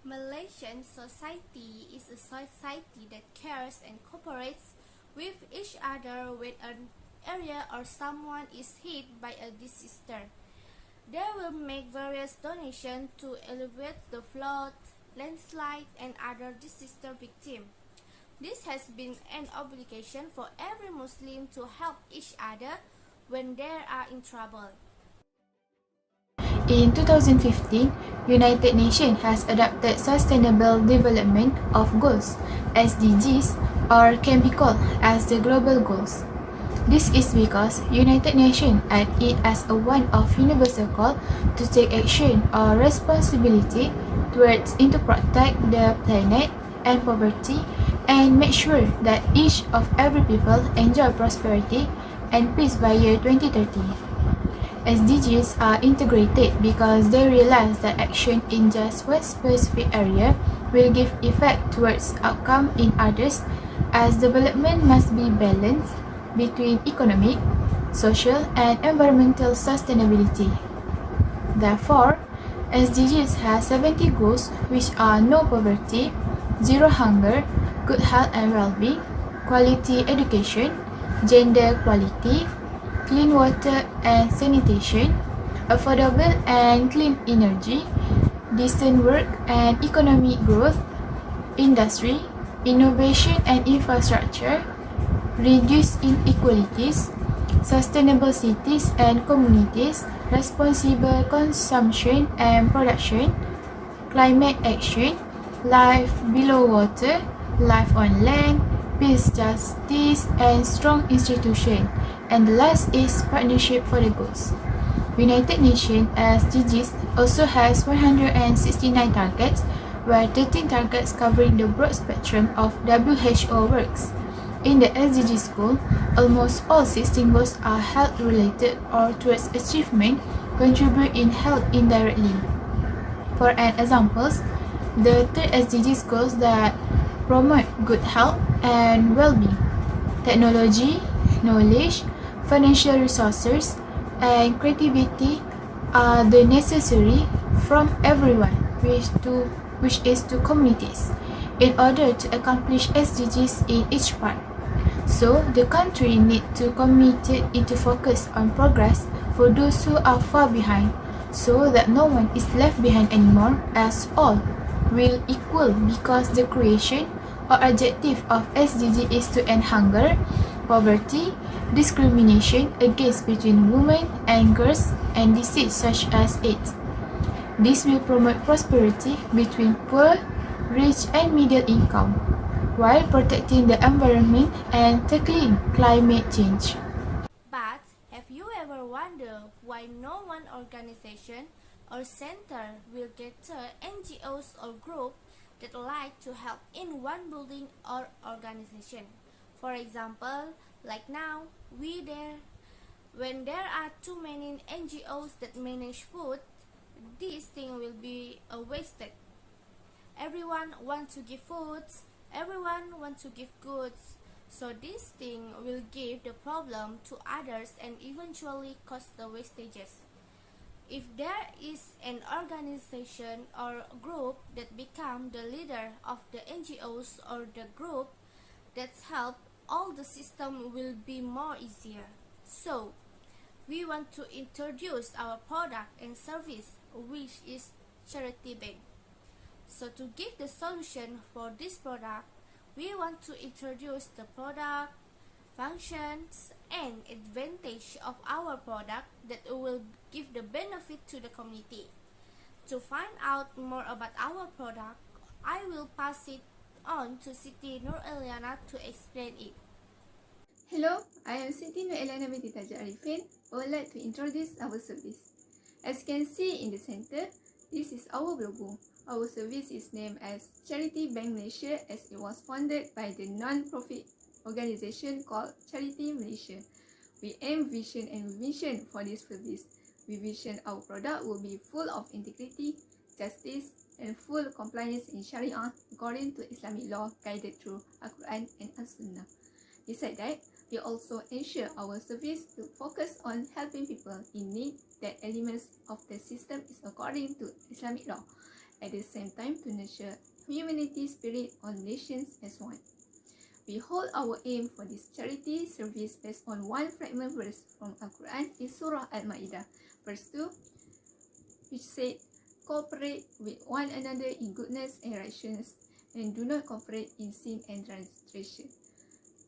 Malaysian society is a society that cares and cooperates with each other when an area or someone is hit by a disaster. They will make various donations to alleviate the flood, landslide, and other disaster victims. This has been an obligation for every Muslim to help each other when they are in trouble. In 2015, United Nations has adopted Sustainable Development of Goals (SDGs) or can be called as the global goals. This is because United Nations at it as a one of universal call to take action or responsibility towards to protect the planet and poverty and make sure that each of every people enjoy prosperity and peace by year 2030. SDGs are integrated because they realize that action in just one specific area will give effect towards outcome in others, as development must be balanced between economic, social, and environmental sustainability. Therefore, SDGs has 70 goals which are no poverty, zero hunger, good health and well-being, quality education, gender equality, clean water and sanitation, affordable and clean energy, decent work and economic growth, industry, innovation and infrastructure, reduce inequalities, sustainable cities and communities, responsible consumption and production, climate action, life below water, life on land, peace, justice, and strong institution. And the last is partnership for the goals. United Nations SDGs also has 169 targets, where 13 targets covering the broad spectrum of WHO works. In the SDGs goal, almost all 16 goals are health related or towards achievement contribute in health indirectly. For an examples, the third SDGs goals that promote good health and well-being, technology, knowledge, financial resources, and creativity are the necessary from everyone, which is to communities, in order to accomplish SDGs in each part. So, the country need to commit it to focus on progress for those who are far behind, so that no one is left behind anymore, as all will equal because the creation or objective of SDG is to end hunger, poverty, discrimination against between women and girls, and disease such as AIDS. This will promote prosperity between poor, rich, and middle income, while protecting the environment and tackling climate change. But have you ever wondered why no one organization or center will gather NGOs or groups that like to help in one building or organization? For example, like now, when there are too many NGOs that manage food, this thing will be wasted. Everyone wants to give foods, everyone wants to give goods, so this thing will give the problem to others and eventually cause the wastages. If there is an organization or group that become the leader of the NGOs or the group that's help, all the system will be more easier. So, we want to introduce our product and service, which is charity bank. So to give the solution for this product, we want to introduce the product, functions, and advantage of our product that will give the benefit to the community. To find out more about our product, I will pass it on to Siti Nur Eliana to explain it. Hello, I am Siti Nur Eliana binti Taja Arifin. I would like to introduce our service. As you can see in the center, this is our logo. Our service is named as Charity Bank Malaysia as it was founded by the non-profit organization called Charity Malaysia. We aim vision and mission for this service. We vision our product will be full of integrity, justice, and full compliance in Sharia according to Islamic law guided through Al-Quran and As-Sunnah. Besides that, we also ensure our service to focus on helping people in need that elements of the system is according to Islamic law. at the same time to nurture humanity spirit on nations as one. We hold our aim for this charity service based on one fragment verse from Al-Quran in Surah Al-Ma'idah, verse 2, which said, "Cooperate with one another in goodness and righteousness, and do not cooperate in sin and transgression."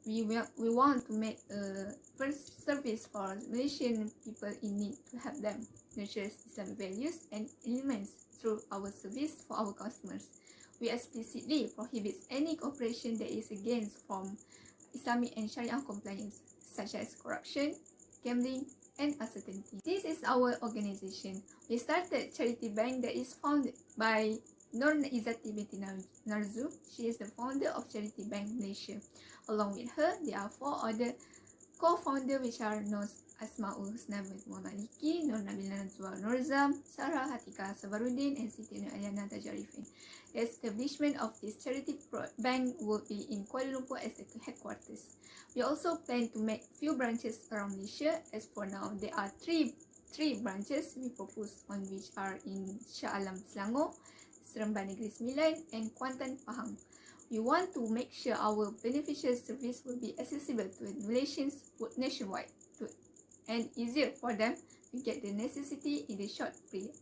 We want to make a first service for Malaysian people in need to help them nurture Islamic values and elements through our service for our customers. We explicitly prohibit any cooperation that is against from Islamic and Sharia compliance, such as corruption, gambling, and uncertainty. This is our organization. We started Charity Bank that is founded by Nur Izzati binti Narzu. She is the founder of Charity Bank Malaysia. Along with her, there are 4 other co-founders which are Nur Asma'ul Husna binti Maliki, Nur Nabila Nazwa Nurzam, Sarah Hatika Sabaruddin, and Siti Nur Aliana Tajarifin. The establishment of this charity bank will be in Kuala Lumpur as the headquarters. We also plan to make few branches around Malaysia. As for now, there are three branches we propose on, which are in Shah Alam, Selangor, Seremban Negeri Sembilan, and Kuantan, Pahang. We want to make sure our beneficial service will be accessible to Malaysians nationwide and easier for them to get the necessity in the short period.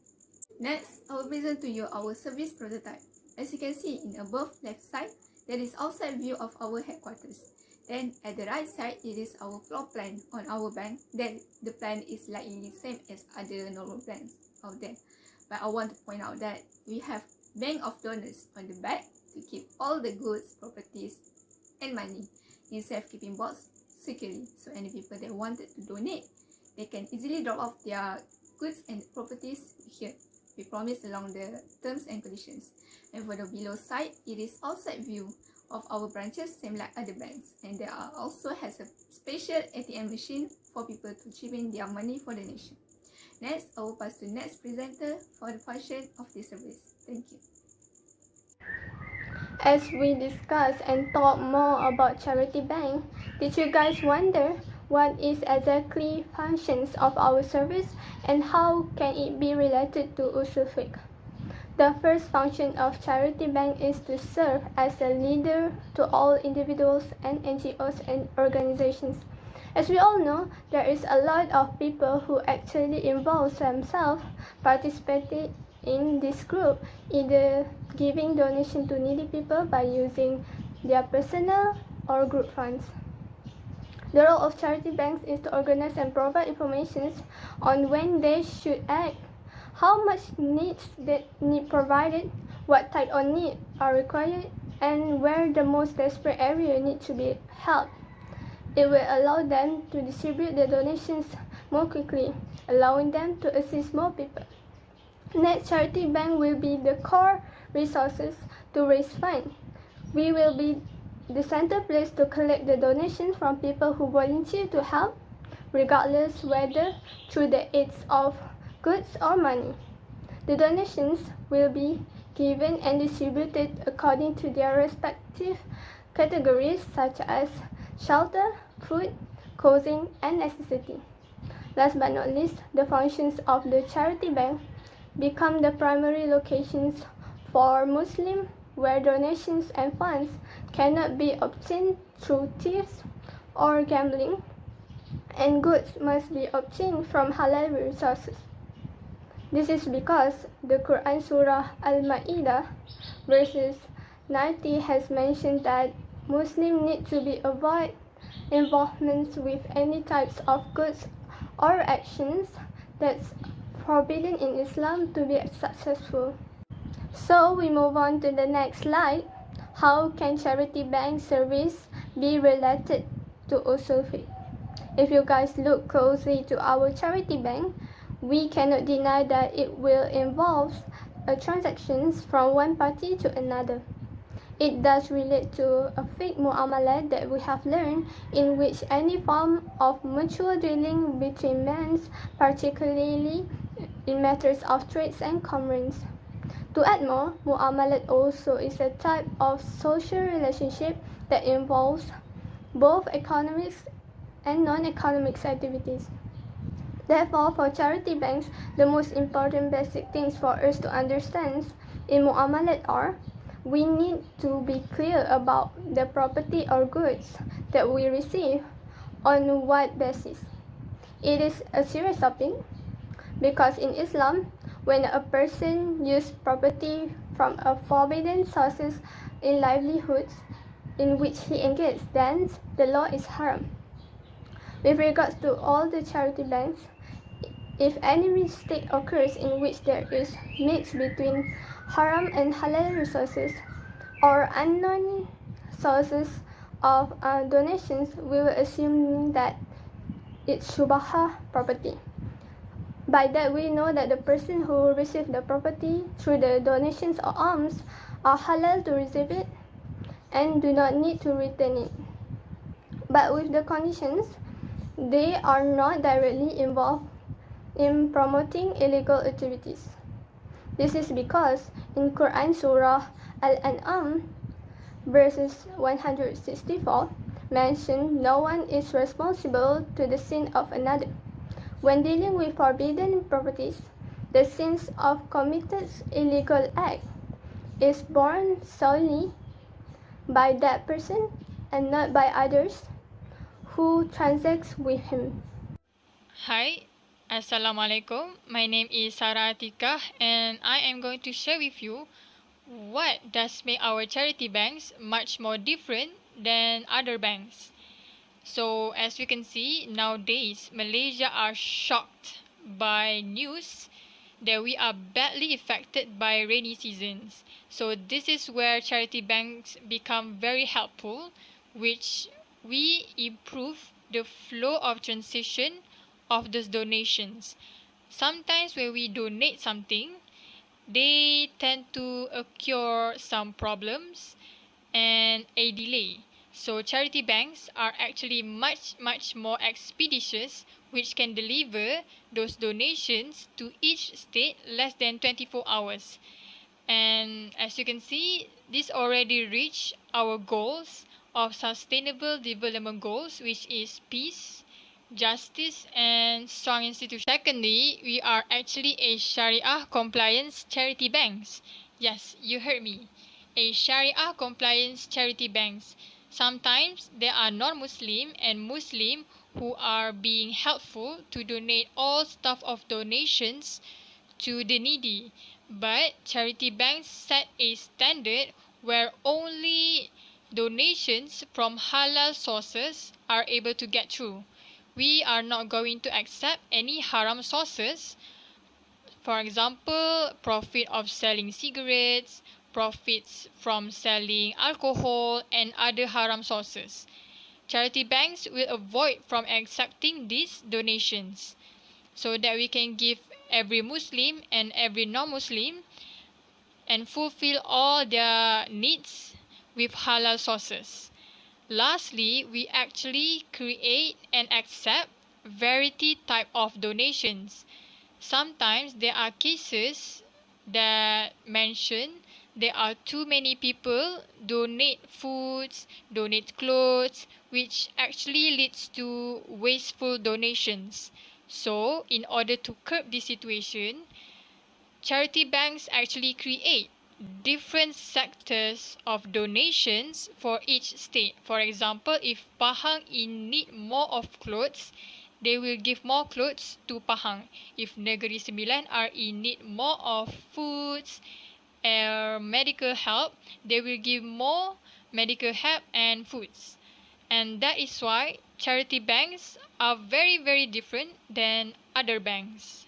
Next, I will present to you our service prototype. As you can see in above left side, there is outside view of our headquarters. Then at the right side, it is our floor plan on our bank. Then the plan is likely the same as other normal plans out there. But I want to point out that we have bank of donors on the back to keep all the goods, properties, and money in safekeeping box securely. So any people that wanted to donate, they can easily drop off their goods and properties here. We promise along the terms and conditions. And for the below side, it is outside view of our branches, same like other banks. And there are also has a special ATM machine for people to chip in their money for donation. Next, I will pass to next presenter for the function of this service. Thank you. As we discuss and talk more about Charity Bank, did you guys wonder what is exactly functions of our service and how can it be related to Usul Fiqh? The first function of Charity Bank is to serve as a leader to all individuals and NGOs and organizations. As we all know, there is a lot of people who actually involve themselves participating in this group, either giving donation to needy people by using their personal or group funds. The role of charity banks is to organize and provide information on when they should act, how much needs that need provided, what type of need are required, and where the most desperate area need to be helped. It will allow them to distribute the donations more quickly, allowing them to assist more people. Next, Charity Bank will be the core resources to raise funds. We will be the center place to collect the donations from people who volunteer to help, regardless whether through the aids of goods or money. The donations will be given and distributed according to their respective categories such as shelter, food, clothing, and necessity. Last but not least, the functions of the charity bank become the primary locations for Muslims where donations and funds cannot be obtained through thieves or gambling, and goods must be obtained from halal resources. This is because the Quran Surah Al-Ma'idah verses 90 has mentioned that Muslims need to be avoid involvement with any types of goods or actions that's forbidden in Islam to be successful. So we move on to the next slide. How can charity bank service be related to Usul Fiqh? If you guys look closely to our charity bank, we cannot deny that it will involve transactions from one party to another. It does relate to a fiqh mu'amalat that we have learned, in which any form of mutual dealing between men, particularly in matters of trades and commerce. To add more, mu'amalat also is a type of social relationship that involves both economic and non-economic activities. Therefore, for charity banks, the most important basic things for us to understand in muamalat are, we need to be clear about the property or goods that we receive on what basis. It is a serious topic because in Islam, when a person uses property from a forbidden sources in livelihoods in which he engages, then the law is haram. With regards to all the charity banks, if any mistake occurs in which there is mix between haram and halal resources or unknown sources of donations, we will assume that it's shubha property. By that we know that the person who received the property through the donations or alms are halal to receive it and do not need to return it. But with the conditions, they are not directly involved in promoting illegal activities. This is because in Quran Surah Al-An'am verses 164 mention no one is responsible to the sin of another. When dealing with forbidden properties, the sins of committed illegal act is borne solely by that person and not by others who transacts with him. Hi, Assalamualaikum. My name is Sarah Atikah and I am going to share with you what does make our charity banks much more different than other banks. So as we can see, nowadays Malaysia are shocked by news that we are badly affected by rainy seasons. So this is where charity banks become very helpful, which we improve the flow of transition of those donations. Sometimes when we donate something, they tend to occur some problems and a delay. So charity banks are actually much more expeditious, which can deliver those donations to each state less than 24 hours. And as you can see, this already reached our goals of sustainable development goals, which is peace, justice, and strong institutions. Secondly, we are actually a Sharia compliance charity banks. Yes, you heard me. A Sharia compliance charity banks. Sometimes there are non-Muslim and Muslim who are being helpful to donate all stuff of donations to the needy. But charity banks set a standard where only donations from halal sources are able to get through. We are not going to accept any haram sources. For example, profit of selling cigarettes, profits from selling alcohol, and other haram sources. Charity banks will avoid from accepting these donations so that we can give every Muslim and every non-Muslim and fulfill all their needs with halal sources. Lastly, we actually create and accept variety type of donations. Sometimes there are cases that mention there are too many people donate foods, donate clothes, which actually leads to wasteful donations. So, in order to curb this situation, charity banks actually create different sectors of donations for each state. For example, if Pahang in need more of clothes, they will give more clothes to Pahang. If Negeri Sembilan are in need more of foods or medical help, they will give more medical help and foods. And that is why charity banks are very different than other banks.